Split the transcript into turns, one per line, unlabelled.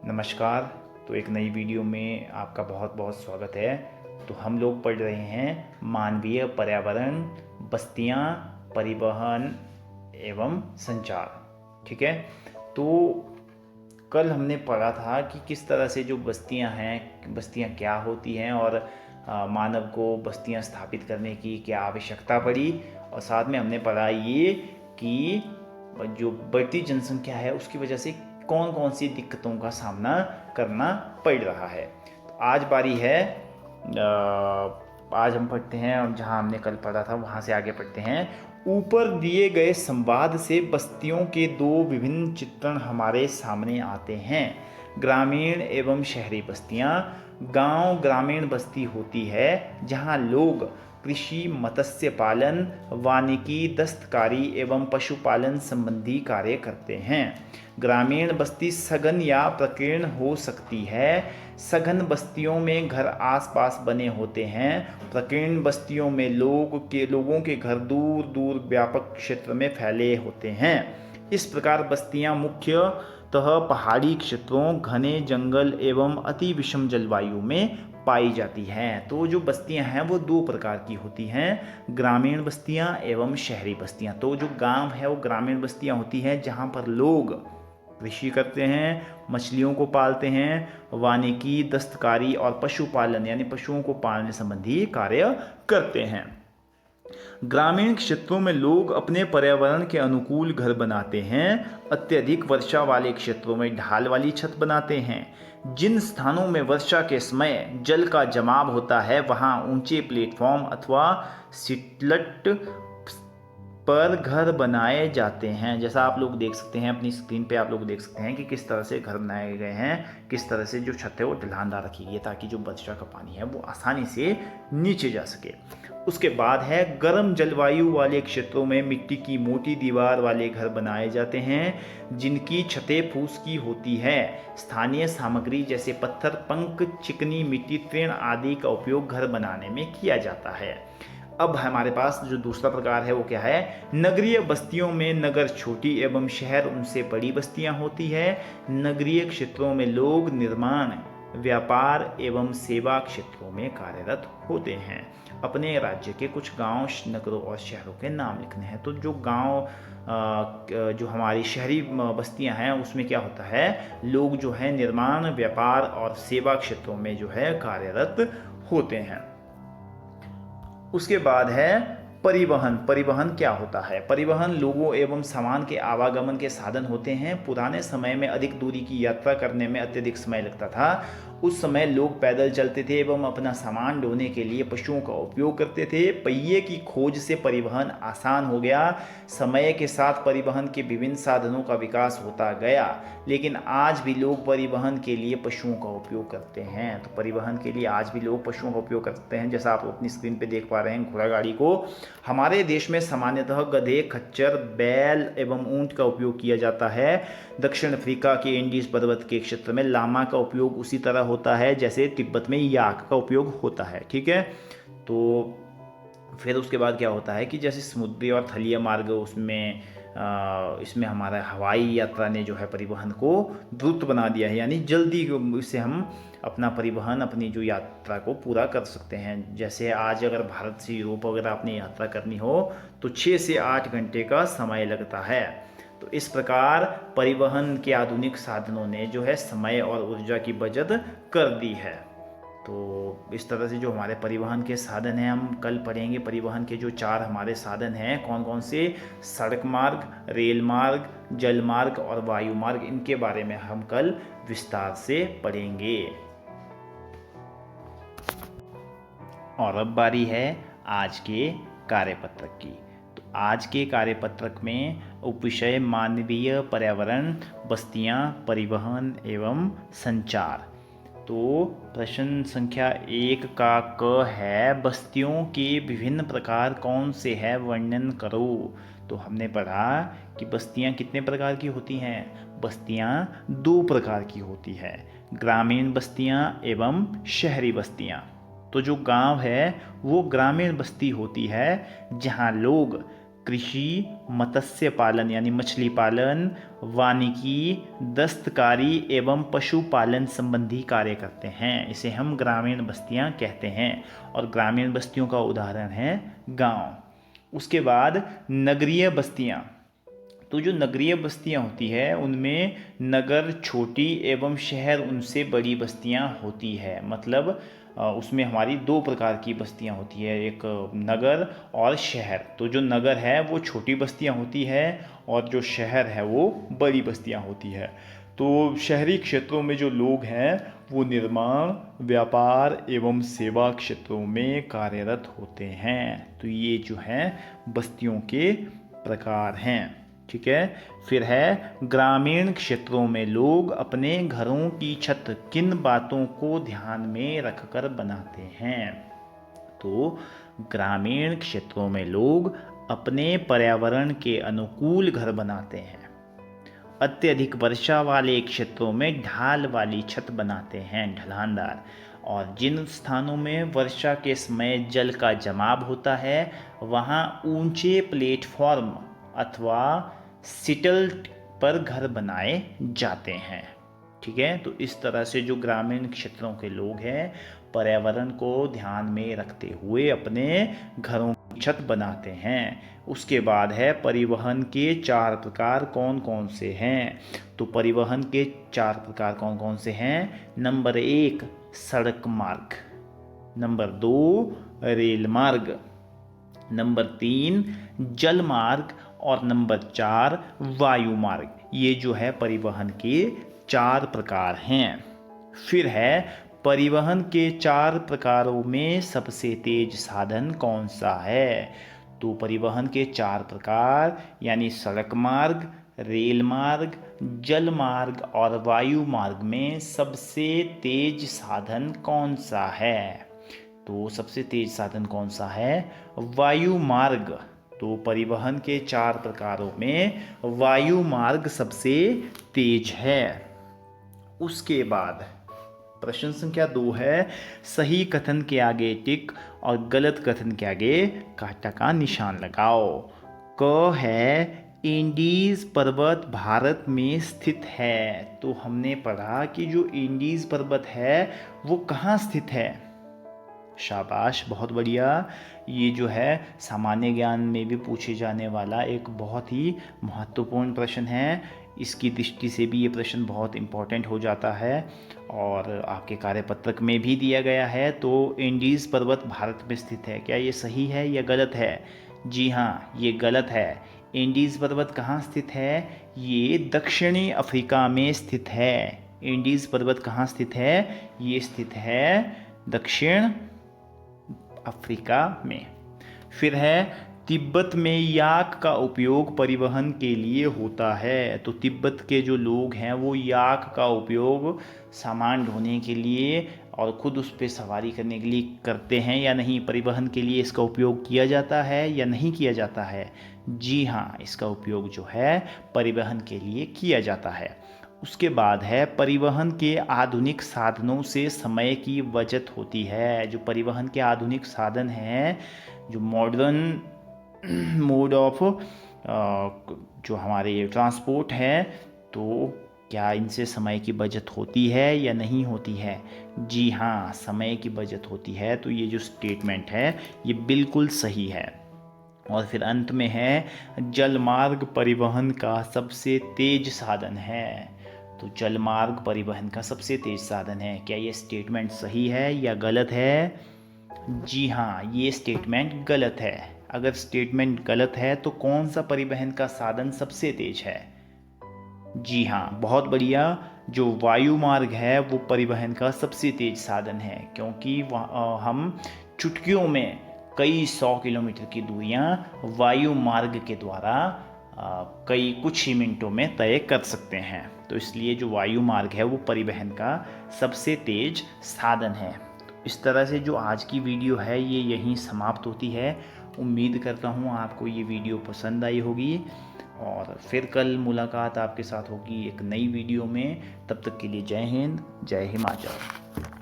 नमस्कार। तो एक नई वीडियो में आपका बहुत बहुत स्वागत है। तो हम लोग पढ़ रहे हैं मानवीय पर्यावरण, बस्तियां, परिवहन एवं संचार। ठीक है। तो कल हमने पढ़ा था कि किस तरह से जो बस्तियां हैं, बस्तियां क्या होती हैं और मानव को बस्तियां स्थापित करने की क्या आवश्यकता पड़ी। और साथ में हमने पढ़ा ये कि जो बढ़ती जनसंख्या है उसकी वजह से कौन कौन सी दिक्कतों का सामना करना पड़ रहा है। तो आज बारी है, आज हम पढ़ते हैं और जहाँ हमने कल पढ़ा था वहाँ से आगे पढ़ते हैं। ऊपर दिए गए संवाद से बस्तियों के दो विभिन्न चित्रण हमारे सामने आते हैं। ग्रामीण एवं शहरी बस्तियाँ। गांव ग्रामीण बस्ती होती है जहाँ लोग कृषि, मत्स्य पालन, वानिकी, दस्तकारी एवं पशुपालन संबंधी कार्य करते हैं। ग्रामीण बस्ती सघन या प्रकीर्ण हो सकती है। सघन बस्तियों में घर आसपास बने होते हैं। प्रकीर्ण बस्तियों में लोगों के घर दूर दूर व्यापक क्षेत्र में फैले होते हैं। इस प्रकार बस्तियां मुख्यतः पहाड़ी क्षेत्रों, घने जंगल एवं अति विषम जलवायु में पाई जाती हैं। तो जो बस्तियां हैं वो दो प्रकार की होती हैं, ग्रामीण बस्तियां एवं शहरी बस्तियां। तो जो गांव है वो ग्रामीण बस्तियां होती हैं जहां पर लोग कृषि करते हैं, मछलियों को पालते हैं, वानिकी, दस्तकारी और पशुपालन यानी पशुओं को पालने संबंधी कार्य करते हैं। ग्रामीण क्षेत्रों में लोग अपने पर्यावरण के अनुकूल घर बनाते हैं। अत्यधिक वर्षा वाले क्षेत्रों में ढाल वाली छत बनाते हैं। जिन स्थानों में वर्षा के समय जल का जमाव होता है वहां ऊंचे प्लेटफॉर्म अथवा सिटलट पर घर बनाए जाते हैं। जैसा आप लोग देख सकते हैं अपनी स्क्रीन पे, आप लोग देख सकते हैं कि किस तरह से घर बनाए गए हैं, किस तरह से जो छत है वो ढलानदार रखी गई है ताकि जो वर्षा का पानी है वो आसानी से नीचे जा सके। उसके बाद है गर्म जलवायु वाले क्षेत्रों में मिट्टी की मोटी दीवार वाले घर बनाए जाते हैं जिनकी छतें फूस की होती है। स्थानीय सामग्री जैसे पत्थर, पंख, चिकनी मिट्टी, तृण आदि का उपयोग घर बनाने में किया जाता है। अब हमारे पास जो दूसरा प्रकार है वो क्या है, नगरीय बस्तियों में नगर छोटी एवं शहर उनसे बड़ी बस्तियां होती है। नगरीय क्षेत्रों में लोग निर्माण, व्यापार एवं सेवा क्षेत्रों में कार्यरत होते हैं। अपने राज्य के कुछ गांव, नगरों और शहरों के नाम लिखने हैं। तो जो गांव, जो हमारी शहरी बस्तियां हैं उसमें क्या होता है, लोग जो है निर्माण, व्यापार और सेवा क्षेत्रों में जो है कार्यरत होते हैं। उसके बाद है परिवहन। परिवहन क्या होता है? परिवहन लोगों एवं सामान के आवागमन के साधन होते हैं। पुराने समय में अधिक दूरी की यात्रा करने में अत्यधिक समय लगता था। उस समय लोग पैदल चलते थे एवं अपना सामान ढोने के लिए पशुओं का उपयोग करते थे। पहिए की खोज से परिवहन आसान हो गया। समय के साथ परिवहन के विभिन्न साधनों का विकास होता गया, लेकिन आज भी लोग परिवहन के लिए पशुओं का उपयोग करते हैं। तो परिवहन के लिए आज भी लोग पशुओं का उपयोग करते हैं। जैसा आप अपनी स्क्रीन पे देख पा रहे हैं घोड़ा गाड़ी को। हमारे देश में सामान्यतः गधे, खच्चर, बैल एवं ऊंट का उपयोग किया जाता है। दक्षिण अफ्रीका के इंडीज पर्वत के क्षेत्र में लामा का उपयोग उसी तरह होता है जैसे तिब्बत में याक का उपयोग होता है। ठीक है। तो फिर उसके बाद क्या होता है कि जैसे समुद्री और थलीय मार्ग, उसमें इसमें हमारा हवाई यात्रा ने जो है परिवहन को द्रुत बना दिया है, यानी जल्दी इससे हम अपना परिवहन, अपनी जो यात्रा को पूरा कर सकते हैं। जैसे आज अगर भारत से यूरोप अगर आपने यात्रा करनी हो तो 6 से 8 घंटे का समय लगता है। तो इस प्रकार परिवहन के आधुनिक साधनों ने जो है समय और ऊर्जा की बचत कर दी है। तो इस तरह से जो हमारे परिवहन के साधन हैं, हम कल पढ़ेंगे परिवहन के जो 4 हमारे साधन हैं कौन कौन से, सड़क मार्ग, रेल मार्ग, जल मार्ग और वायु मार्ग। इनके बारे में हम कल विस्तार से पढ़ेंगे। और अब बारी है आज के कार्यपत्रक की। तो आज के कार्यपत्रक में उपविषय मानवीय पर्यावरण, बस्तियां, परिवहन एवं संचार। तो प्रश्न संख्या 1 का क है, बस्तियों के विभिन्न प्रकार कौन से है, वर्णन करो। तो हमने पढ़ा कि बस्तियां कितने प्रकार की होती हैं? बस्तियां 2 प्रकार की होती है, ग्रामीण बस्तियां एवं शहरी बस्तियां। तो जो गांव है वो ग्रामीण बस्ती होती है जहां लोग कृषि, मत्स्य पालन यानी मछली पालन, वानिकी, दस्तकारी एवं पशुपालन संबंधी कार्य करते हैं। इसे हम ग्रामीण बस्तियां कहते हैं और ग्रामीण बस्तियों का उदाहरण है गांव। उसके बाद नगरीय बस्तियां। तो जो नगरीय बस्तियां होती है उनमें नगर छोटी एवं शहर उनसे बड़ी बस्तियां होती है। मतलब उसमें हमारी दो प्रकार की बस्तियां होती है, एक नगर और शहर। तो जो नगर है वो छोटी बस्तियां होती है और जो शहर है वो बड़ी बस्तियां होती है। तो शहरी क्षेत्रों में जो लोग हैं वो निर्माण, व्यापार एवं सेवा क्षेत्रों में कार्यरत होते हैं। तो ये जो हैं बस्तियों के प्रकार हैं। ठीक है। फिर है ग्रामीण क्षेत्रों में लोग अपने घरों की छत किन बातों को ध्यान में रखकर बनाते हैं। तो ग्रामीण क्षेत्रों में लोग अपने पर्यावरण के अनुकूल घर बनाते हैं। अत्यधिक वर्षा वाले क्षेत्रों में ढाल वाली छत बनाते हैं, ढलानदार। और जिन स्थानों में वर्षा के समय जल का जमाव होता है वहाँ ऊंचे प्लेटफॉर्म अथवा सिटल पर घर बनाए जाते हैं। ठीक है। तो इस तरह से जो ग्रामीण क्षेत्रों के लोग हैं पर्यावरण को ध्यान में रखते हुए अपने घरों की छत बनाते हैं। उसके बाद है परिवहन के 4 प्रकार कौन कौन से हैं। तो परिवहन के 4 प्रकार कौन कौन से हैं। नंबर 1 सड़क मार्ग, नंबर 2 रेल मार्ग, नंबर 3 जल मार्ग और नंबर 4 वायु मार्ग। ये जो है परिवहन के 4 प्रकार हैं। फिर है परिवहन के 4 प्रकारों में सबसे तेज साधन कौन सा है। तो परिवहन के 4 प्रकार यानी सड़क मार्ग, रेल मार्ग, जल मार्ग और वायु मार्ग में सबसे तेज साधन कौन सा है। तो सबसे तेज साधन कौन सा है। वायु मार्ग। तो परिवहन के 4 प्रकारों में वायु मार्ग सबसे तेज है। उसके बाद प्रश्न संख्या 2 है सही कथन के आगे टिक और गलत कथन के आगे कांटा का निशान लगाओ। क है इंडीज पर्वत भारत में स्थित है। तो हमने पढ़ा कि जो इंडीज पर्वत है वो कहाँ स्थित है। शाबाश, बहुत बढ़िया। ये जो है सामान्य ज्ञान में भी पूछे जाने वाला एक बहुत ही महत्वपूर्ण प्रश्न है। इसकी दृष्टि से भी ये प्रश्न बहुत इम्पोर्टेंट हो जाता है और आपके कार्यपत्रक में भी दिया गया है। तो इंडीज़ पर्वत भारत में स्थित है, क्या ये सही है या गलत है। जी हाँ, ये गलत है। इंडीज़ पर्वत कहाँ स्थित है। ये दक्षिणी अफ्रीका में स्थित है। इंडीज़ पर्वत कहाँ स्थित है। ये स्थित है दक्षिण अफ्रीका में। फिर है तिब्बत में याक का उपयोग परिवहन के लिए होता है। तो तिब्बत के जो लोग हैं वो याक का उपयोग सामान ढोने के लिए और ख़ुद उस पर सवारी करने के लिए करते हैं या नहीं। परिवहन के लिए इसका उपयोग किया जाता है या नहीं किया जाता है। जी हाँ, इसका उपयोग जो है परिवहन के लिए किया जाता है। उसके बाद है परिवहन के आधुनिक साधनों से समय की बचत होती है। जो परिवहन के आधुनिक साधन हैं, जो मॉडर्न मोड ऑफ जो हमारे ट्रांसपोर्ट है, तो क्या इनसे समय की बचत होती है या नहीं होती है। जी हाँ, समय की बचत होती है। तो ये जो स्टेटमेंट है ये बिल्कुल सही है। और फिर अंत में है जलमार्ग परिवहन का सबसे तेज साधन है। तो जलमार्ग परिवहन का सबसे तेज साधन है। क्या ये स्टेटमेंट सही है या गलत है। जी हाँ, ये स्टेटमेंट गलत है। अगर स्टेटमेंट गलत है तो कौन सा परिवहन का साधन सबसे तेज है। जी हाँ, बहुत बढ़िया। जो वायु मार्ग है वो परिवहन का सबसे तेज साधन है, क्योंकि हम चुटकियों में कई 100 किलोमीटर की दूरियां वायु मार्ग के द्वारा कई कुछ ही मिनटों में तय कर सकते हैं। तो इसलिए जो वायु मार्ग है वो परिवहन का सबसे तेज साधन है। इस तरह से जो आज की वीडियो है ये यहीं समाप्त होती है। उम्मीद करता हूँ आपको ये वीडियो पसंद आई होगी और फिर कल मुलाकात आपके साथ होगी एक नई वीडियो में। तब तक के लिए जय हिंद, जय हिमाचल।